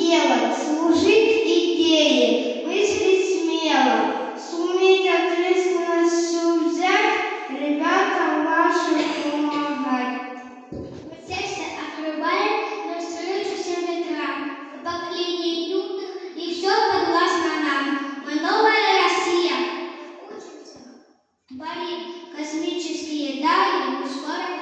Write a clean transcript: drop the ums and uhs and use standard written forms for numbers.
делать, служить идее, мыслить смело, суметь ответственность всю взять, ребятам вашим помогать. Сердце открывает навстречу всем ветрам, в поколении юных, и все подвластно нам. Мы новая Россия, учимся, борим космические дали, мы скоро